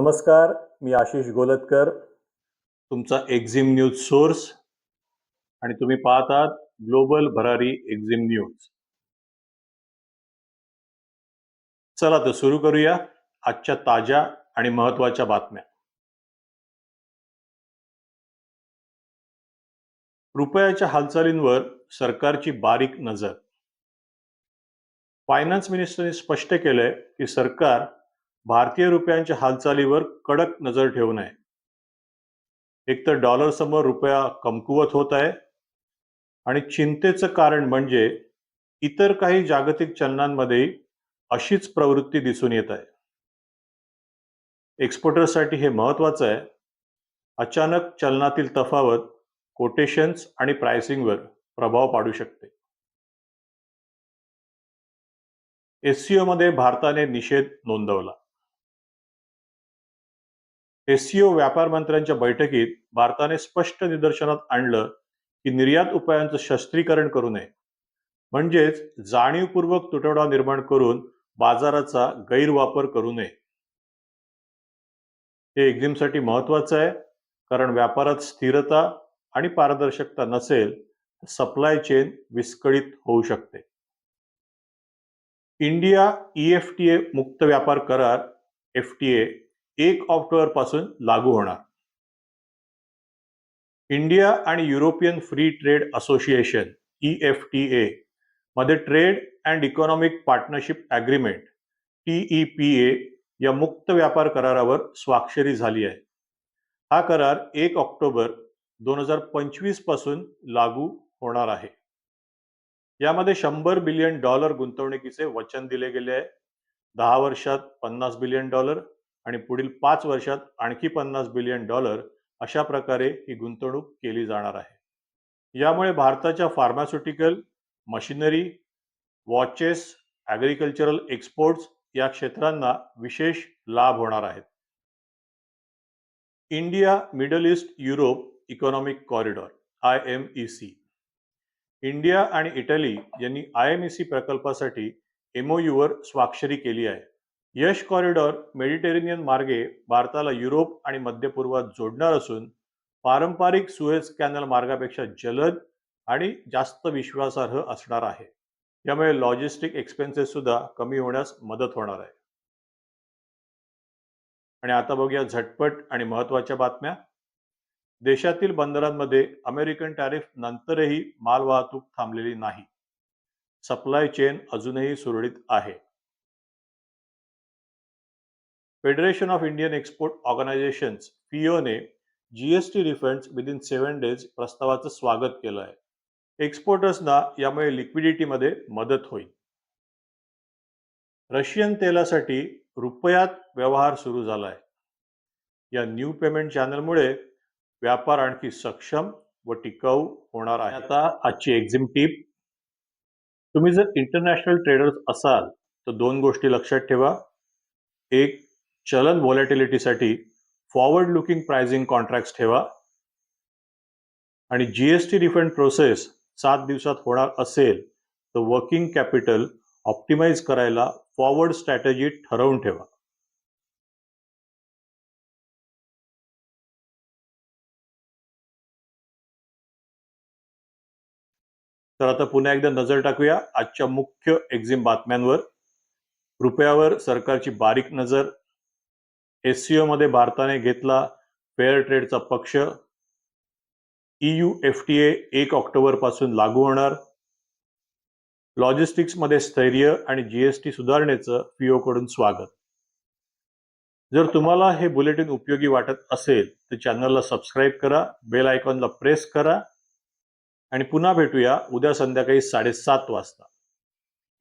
नमस्कार, मी आशिष गोलतकर, तुमचा Exim news source आणि तुम्ही पाहतात ग्लोबल भरारी एक्झिम न्यूज. चला तर सुरू करूया आजच्या ताज्या आणि महत्त्वाच्या बातम्या. रुपयाच्या हालचालींवर सरकारची बारीक नजर. फायनान्स मिनिस्टरने स्पष्ट केलंय की सरकार भारतीय रुपयांच्या हालचालीवर कडक नजर ठेवून आहे. एकतर डॉलर समोर रुपया कमकुवत होत आहे आणि चिंतेचं कारण म्हणजे इतर काही जागतिक चलनांमध्ये अशीच प्रवृत्ती दिसून येत आहे. एक्सपोर्टर्ससाठी हे महत्त्वाचं आहे. अचानक चलनातील तफावत कोटेशन्स आणि प्राइसिंगवर प्रभाव पाडू शकते. एससीओ मध्ये भारताने निषेध नोंदवला. एससीओ व्यापार मंत्र्यांच्या बैठकीत भारताने स्पष्ट निदर्शनात आणलं की निर्यात उपायांचं शस्त्रीकरण करू नये, म्हणजेच जाणीवपूर्वक तुटवडा निर्माण करून बाजाराचा गैरवापर करू नये. हे एक्झिमसाठी महत्त्वाचं आहे, कारण व्यापारात स्थिरता आणि पारदर्शकता नसेल तर सप्लाय चेन विस्कळीत होऊ शकते. इंडिया EFTA मुक्त व्यापार करार FTA 1 ऑक्टोबर पासून लागू होणार. इंडिया आणि European free trade association EFTA मध्ये trade and economic partnership agreement TEPA या मुक्त व्यापार करारावर स्वाक्षरी झाली आहे. हा करार 1 ऑक्टोबर 2025 पासून लागू होणार आहे. यामध्ये $100 बिलियन गुंतवणुकीचे वचन दिले गेले आहे. 10 वर्षात $50 बिलियन आणि पुढील 5 वर्षात आणखी $50 बिलियन अशा प्रकारे ही गुंतवणूक केली जाणार आहे. यामुळे भारताच्या pharmaceutical, machinery, watches, agricultural exports या क्षेत्रांना विशेष लाभ होणार आहेत. India middle east Europe economic corridor IMEC. India आणि इटली यांनी IMEC प्रकल्पासाठी MOU वर स्वाक्षरी केली आहे. यश कॉरिडॉर मेडिटेरेनियन मार्गे भारताला युरोप आणि मध्य पूर्वात जोडणार असून पारंपरिक सुएझ कॅनल मार्गापेक्षा जलद आणि जास्त विश्वासार्ह असणार आहे. यामुळे लॉजिस्टिक एक्सपेन्सेस सुद्धा कमी होण्यास मदत होणार आहे. आणि आता बघूया झटपट आणि महत्त्वाच्या बातम्या. देशातील बंदरांमध्ये अमेरिकन टॅरिफ नंतरही मालवाहतूक थांबलेली नाही. सप्लाय चेन अजूनही सुरळीत आहे. Federation of Indian export organisations FIOने GST रिफंड्स विदिन 7 days प्रस्तावाचं स्वागत केलं आहे. एक्सपोर्टर्सना यामुळे लिक्विडिटीमध्ये मदत होईल. रशियन तेलासाठी रुपयात व्यवहार सुरू झाला आहे. या न्यू पेमेंट चॅनलमुळे व्यापार आणखी सक्षम व टिकाऊ होणार आहे. आता आजची एक्झिम टीप. तुम्ही जर इंटरनॅशनल ट्रेडर्स असाल तर 2 गोष्टी लक्षात ठेवा. एक, चलन व्हॉलॅटिलिटीसाठी फॉरवर्ड लुकिंग प्राइसिंग कॉन्ट्रॅक्ट्स ठेवा आणि GST रिफंड प्रोसेस 7 दिवसात होणार असेल तर वर्किंग कॅपिटल ऑप्टिमाइज करायला फॉरवर्ड स्ट्रॅटेजी ठरवून ठेवा. तर आता पुन्हा एकदा नजर टाकूया आजच्या मुख्य एक्झिम बातम्यांवर. रुपयावर सरकारची बारीक नजर. SCO मध्ये भारताने घेतला फेअर ट्रेडचा पक्ष. EU FTA 1 ऑक्टोबर पासून लागू होणार. लॉजिस्टिक्स मध्ये स्थैर्य आणि GST सुधारणेचं FIO कडून स्वागत. जर तुम्हाला हे बुलेटिन उपयोगी वाटत असेल तर चॅनलला सबस्क्राईब करा, बेल आयकॉनला प्रेस करा आणि पुन्हा भेटूया उद्या संध्याकाळी 7:30 वाजता.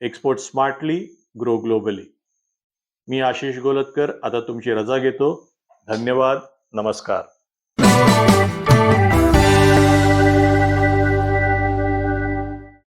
Export smartly, grow globally. मी आशिष गोलतकर आता तुमची रजा घेतो. धन्यवाद. नमस्कार.